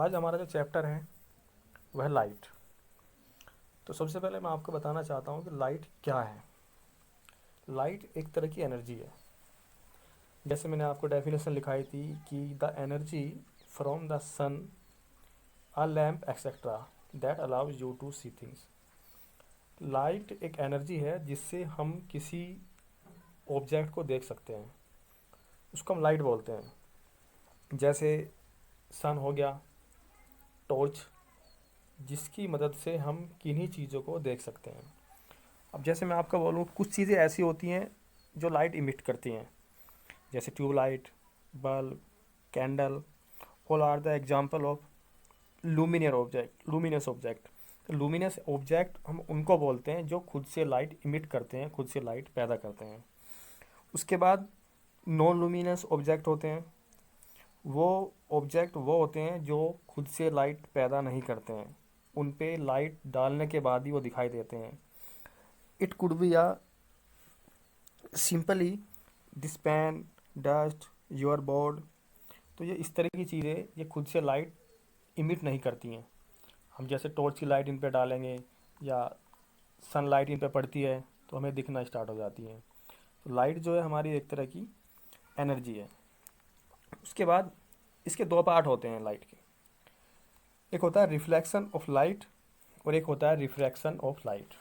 आज हमारा जो चैप्टर है वह लाइट। तो सबसे पहले मैं आपको बताना चाहता हूँ कि लाइट क्या है। लाइट एक तरह की एनर्जी है। जैसे मैंने आपको डेफिनेशन लिखाई थी कि the energy from the sun, a lamp etcetera that allows you to see things. Light एक एनर्जी है जिससे हम किसी ऑब्जेक्ट को देख सकते हैं, उसको हम लाइट बोलते हैं। जैसे सन हो गया, टॉर्च, जिसकी मदद से हम किन्हीं चीज़ों को देख सकते हैं। अब जैसे मैं आपको बोलूँ, कुछ चीज़ें ऐसी होती हैं जो लाइट इमिट करती हैं, जैसे tubelight, bulb, candle, all are the example of luminous object. तो लूमिनस ऑब्जेक्ट हम उनको बोलते हैं जो खुद से लाइट इमिट करते हैं, खुद से लाइट पैदा करते हैं। उसके बाद नॉन लूमिनस ऑब्जेक्ट होते हैं। वो ऑब्जेक्ट वो होते हैं जो खुद से लाइट पैदा नहीं करते हैं, उन पे लाइट डालने के बाद ही वो दिखाई देते हैं। It could be a simply this pen, dust, your board. तो ये इस तरह की चीज़ें ये खुद से लाइट इमिट नहीं करती हैं। हम जैसे टॉर्च की लाइट इन पे डालेंगे या सनलाइट इन पे पड़ती है तो हमें दिखना स्टार्ट हो जाती है। तो लाइट जो है हमारी एक तरह की एनर्जी है। उसके बाद इसके दो पार्ट होते हैं लाइट के। एक होता है रिफ्लेक्शन ऑफ लाइट और एक होता है रिफ्रैक्शन ऑफ लाइट।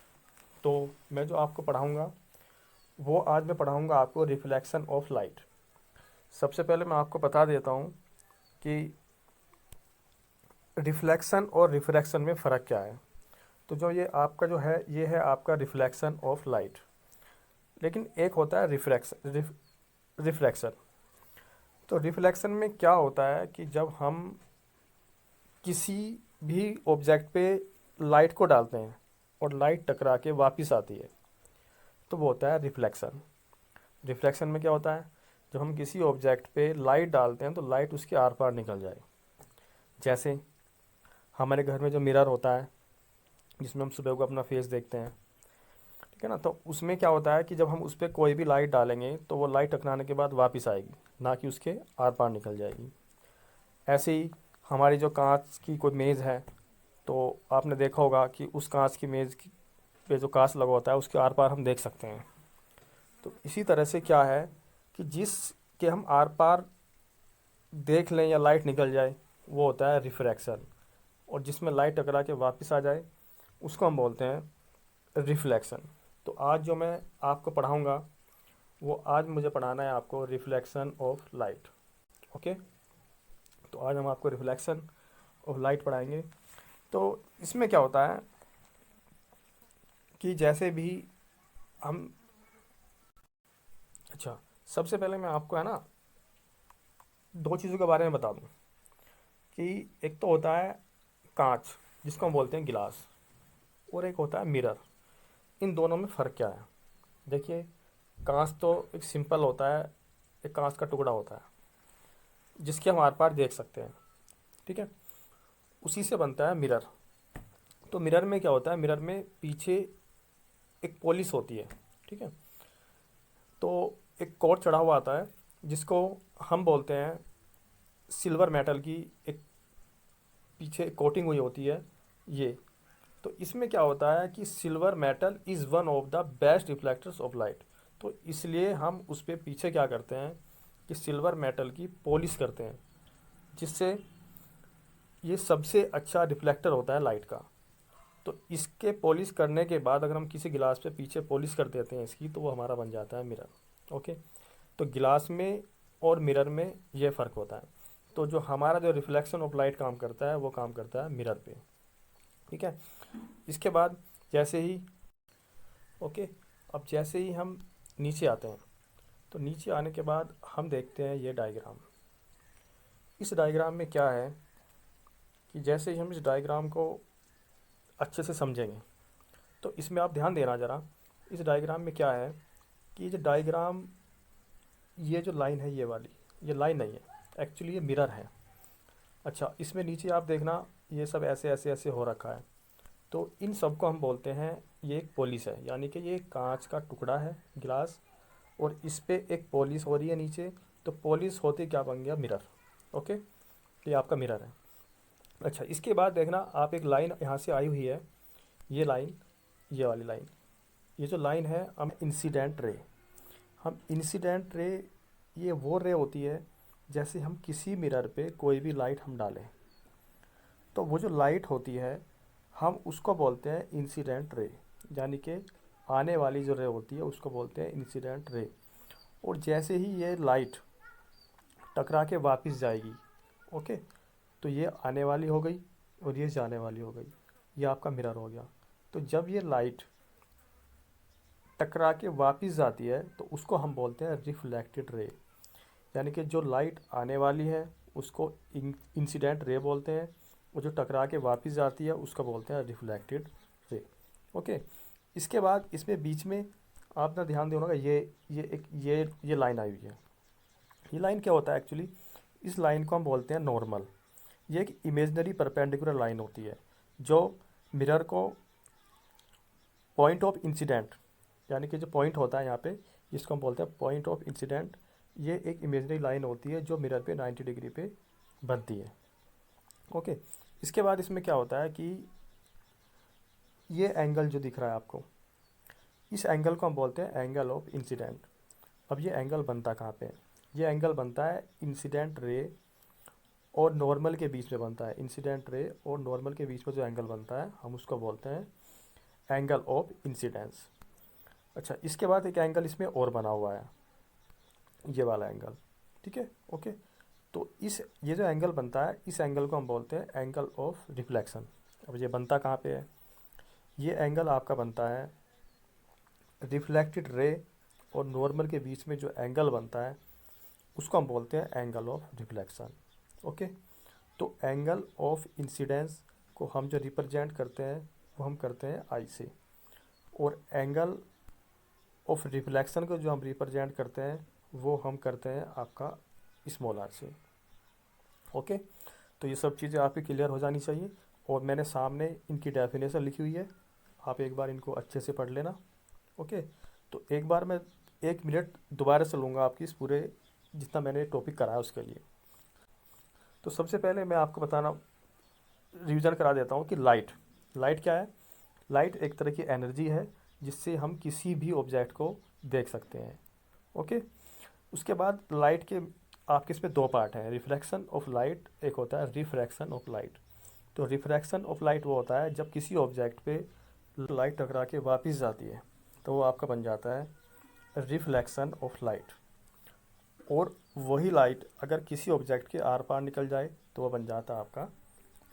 तो मैं जो आपको पढ़ाऊँगा वो आज मैं पढ़ाऊँगा आपको रिफ्लेक्शन ऑफ लाइट। सबसे पहले मैं आपको बता देता हूँ कि रिफ्लेक्शन और रिफ्रैक्शन में फ़र्क क्या है। तो जो ये आपका जो है ये है आपका रिफ्लेक्शन ऑफ लाइट। लेकिन एक होता है रिफ्रैक्शन। तो रिफ्लेक्शन में क्या होता है कि जब हम किसी भी ऑब्जेक्ट पे लाइट को डालते हैं और लाइट टकरा के वापस आती है तो वो होता है रिफ्लेक्शन। रिफ्लेक्शन में क्या होता है, जब हम किसी ऑब्जेक्ट पे लाइट डालते हैं तो लाइट उसके आर पार निकल जाए। जैसे हमारे घर में जो मिरर होता है जिसमें हम सुबह को अपना फेस देखते हैं, ठीक है ना, तो उसमें क्या होता है कि जब हम उस पर कोई भी लाइट डालेंगे तो वो लाइट टकराने के बाद वापस आएगी, ना कि उसके आर पार निकल जाएगी। ऐसे ही हमारी जो कांच की कोई मेज़ है, तो आपने देखा होगा कि उस कांच की मेज़ पे जो कांच लगा होता है उसके आर पार हम देख सकते हैं। तो इसी तरह से क्या है कि जिस के हम आर पार देख लें या लाइट निकल जाए वो होता है रिफ्रैक्शन, और जिसमें लाइट टकरा के वापस आ जाए उसको हम बोलते हैं रिफ्लेक्शन। तो आज जो मैं आपको पढ़ाऊँगा वो आज मुझे पढ़ाना है आपको रिफ्लेक्शन ऑफ लाइट। ओके, तो आज हम आपको रिफ्लेक्शन ऑफ लाइट पढ़ाएंगे। तो इसमें क्या होता है कि जैसे भी हम, अच्छा, सबसे पहले मैं आपको है ना दो चीज़ों के बारे में बता दूं कि एक तो होता है कांच जिसको हम बोलते हैं गिलास, और एक होता है मिरर। इन दोनों में फ़र्क क्या है? देखिए, कांच तो एक सिंपल होता है, एक कांच का टुकड़ा होता है जिसके हम आर पार देख सकते हैं, ठीक है। उसी से बनता है मिरर। तो मिरर में क्या होता है, मिरर में पीछे एक पॉलिश होती है, ठीक है। तो एक कोट चढ़ा हुआ आता है जिसको हम बोलते हैं सिल्वर मेटल की एक पीछे कोटिंग हुई होती है ये। तो इसमें क्या होता है कि silver metal is one of the best reflectors of light. तो इसलिए हम उस पर पीछे क्या करते हैं कि सिल्वर मेटल की पॉलिश करते हैं, जिससे ये सबसे अच्छा रिफ्लेक्टर होता है लाइट का। तो इसके पॉलिश करने के बाद अगर हम किसी गिलास पे पीछे पॉलिश कर देते हैं इसकी, तो वो हमारा बन जाता है मिरर। ओके, तो गिलास में और मिरर में ये फ़र्क होता है। तो जो हमारा जो रिफ्लेक्शन ऑफ लाइट काम करता है वो काम करता है मिरर पे, ठीक है। इसके बाद जैसे ही, ओके, अब जैसे ही हम नीचे आते हैं तो नीचे आने के बाद हम देखते हैं ये डायग्राम। इस डायग्राम में क्या है कि जैसे ही हम इस डायग्राम को अच्छे से समझेंगे तो इसमें आप ध्यान देना ज़रा। इस डायग्राम में क्या है कि ये जो डायग्राम, ये जो लाइन है ये वाली, ये लाइन नहीं है, एक्चुअली ये मिरर है। अच्छा, इसमें नीचे आप देखना ये सब ऐसे ऐसे ऐसे हो रखा है। तो इन सब को हम बोलते हैं ये एक पॉलिश है, यानी कि ये कांच का टुकड़ा है गिलास, और इस पे एक पॉलिश हो रही है नीचे। तो पॉलिश होते क्या बन गया, मिरर। ओके, ये आपका मिरर है। अच्छा, इसके बाद देखना आप, एक लाइन यहाँ से आई हुई है, ये लाइन, ये वाली लाइन, ये जो लाइन है हम इंसिडेंट रे, हम इंसिडेंट रे, ये वो रे होती है जैसे हम किसी मिरर पे कोई भी लाइट हम डालें, तो वो जो लाइट होती है हम उसको बोलते हैं इंसिडेंट रे, यानी कि आने वाली जो रे होती है उसको बोलते हैं इंसिडेंट रे। और जैसे ही ये लाइट टकरा के वापस जाएगी, ओके, तो ये आने वाली हो गई और ये जाने वाली हो गई, ये आपका मिरर हो गया। तो जब ये लाइट टकरा के वापस जाती है तो उसको हम बोलते हैं रिफ्लेक्टेड रे, यानी कि जो लाइट आने वाली है उसको इंसिडेंट रे बोलते हैं, और जो टकरा के वापस जाती है उसको बोलते हैं रिफ्लेक्टेड रे। ओके, इसके बाद इसमें बीच में आपने ध्यान दिया होगा, ये लाइन आई हुई है, ये लाइन क्या होता है एक्चुअली, इस लाइन को हम बोलते हैं नॉर्मल। ये एक इमेजनरी परपेंडिकुलर लाइन होती है जो मिरर को पॉइंट ऑफ इंसिडेंट, यानी कि जो पॉइंट होता है यहाँ पे, जिसको हम बोलते हैं पॉइंट ऑफ इंसिडेंट, ये एक इमेजनरी लाइन होती है जो मिरर पे 90 डिग्री पे बनती है। ओके, इसके बाद इसमें क्या होता है कि ये एंगल जो दिख रहा है आपको, इस एंगल को हम बोलते हैं एंगल ऑफ इंसिडेंट। अब ये एंगल बनता कहाँ पे है, ये एंगल बनता है इंसिडेंट रे और नॉर्मल के बीच में बनता है। इंसिडेंट रे और नॉर्मल के बीच में जो एंगल बनता है हम उसको बोलते हैं एंगल ऑफ इंसिडेंस। अच्छा, इसके बाद एक एंगल इसमें और बना हुआ है, ये वाला एंगल, ठीक है, ओके। तो ये जो एंगल बनता है इस एंगल को हम बोलते हैं एंगल ऑफ रिफ्लेक्शन। अब ये बनता कहाँ पे है, ये एंगल आपका बनता है रिफ्लेक्टेड रे और नॉर्मल के बीच में जो एंगल बनता है उसको हम बोलते हैं एंगल ऑफ रिफ्लेक्शन। ओके, तो एंगल ऑफ इंसिडेंस को हम जो रिप्रेजेंट करते हैं वो हम करते हैं आई से, और एंगल ऑफ रिफ्लेक्शन को जो हम रिप्रेजेंट करते हैं वो हम करते हैं आपका स्मॉल आर से। ओके, तो ये सब चीज़ें आपकी क्लियर हो जानी चाहिए, और मैंने सामने इनकी डेफिनेशन लिखी हुई है, आप एक बार इनको अच्छे से पढ़ लेना। ओके, तो एक बार मैं 1 मिनट दोबारा से लूँगा आपकी इस पूरे जितना मैंने टॉपिक कराया उसके लिए। तो सबसे पहले मैं आपको बताना, रिवीजन करा देता हूँ कि लाइट, लाइट क्या है। लाइट एक तरह की एनर्जी है जिससे हम किसी भी ऑब्जेक्ट को देख सकते हैं। ओके, उसके बाद लाइट के आपके इसमें 2 पार्ट हैं, रिफ्लेक्शन ऑफ लाइट, एक होता है रिफ्रैक्शन ऑफ लाइट। तो रिफ्रैक्शन ऑफ लाइट वो होता है जब किसी ऑब्जेक्ट पे लाइट टकरा के वापस जाती है तो वो आपका बन जाता है रिफ्लेक्शन ऑफ लाइट। और वही लाइट अगर किसी ऑब्जेक्ट के आर पार निकल जाए तो वो बन जाता है आपका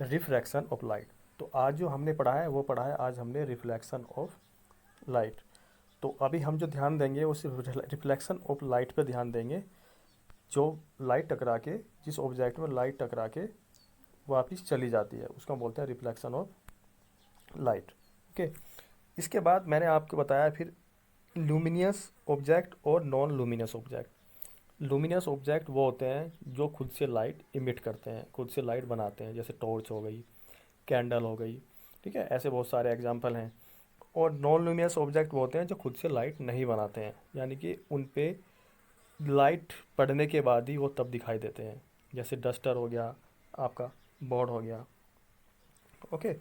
रिफ्रैक्शन ऑफ लाइट। तो आज जो हमने पढ़ा है वो पढ़ा है आज हमने रिफ्लेक्शन ऑफ लाइट। तो अभी हम जो ध्यान देंगे वो सिर्फ रिफ्लेक्शन ऑफ लाइट पे ध्यान देंगे, जो लाइट टकरा के, जिस ऑब्जेक्ट में लाइट टकरा के वापस चली जाती है उसको हम बोलते हैं रिफ्लेक्शन ऑफ लाइट। ओके, इसके बाद मैंने आपको बताया फिर लूमिनियस ऑब्जेक्ट और non luminous object. Luminous object वो होते हैं जो खुद से लाइट इमिट करते हैं, खुद से लाइट बनाते हैं, जैसे टॉर्च हो गई, कैंडल हो गई, ठीक है, ऐसे बहुत सारे एग्जांपल हैं। और नॉन लूमिनियस ऑब्जेक्ट वो होते हैं जो खुद से लाइट नहीं बनाते हैं, यानी कि उन पे लाइट पड़ने के बाद ही वो तब दिखाई देते हैं, जैसे डस्टर हो गया, आपका बोर्ड हो गया। ओके,